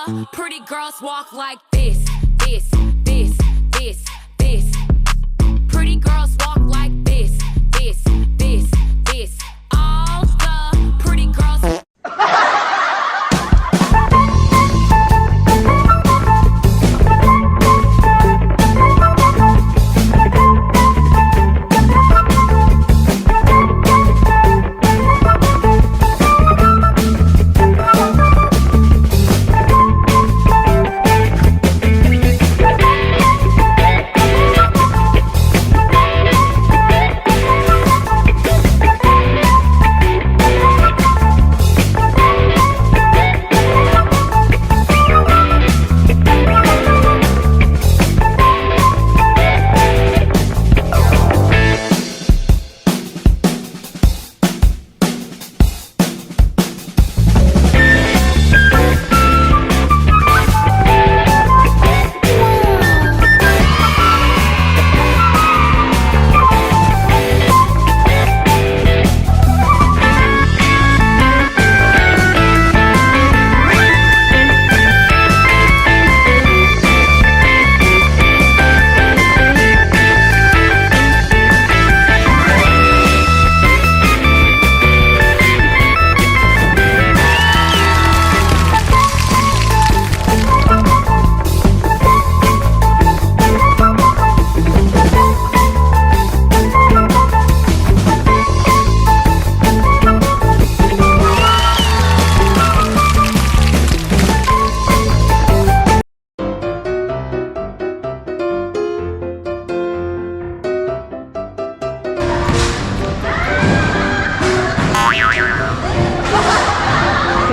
the pretty girls walk like this, this, this, this, this. Pretty girls walk like this, this, this, this. All the pretty girls.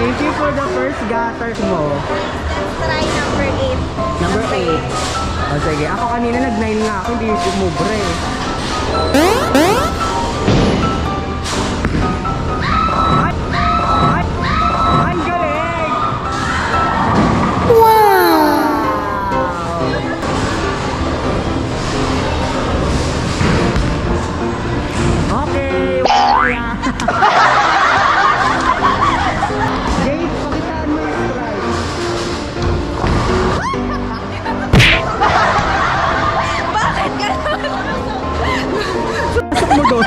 Thank you for the first gutter mo. Let's try number 8. Number 8. O sige, ako kanina nag-9 nga ako, hindi yung sumubre. Ay! Ay! Ang galing! Wow! Okay! Wow! Jade, pakitaan mo yung strike. Bakit ganun? Pasok mo doon.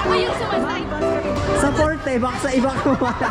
Ako yung sumasay. Sa forte, baka sa iba kumala.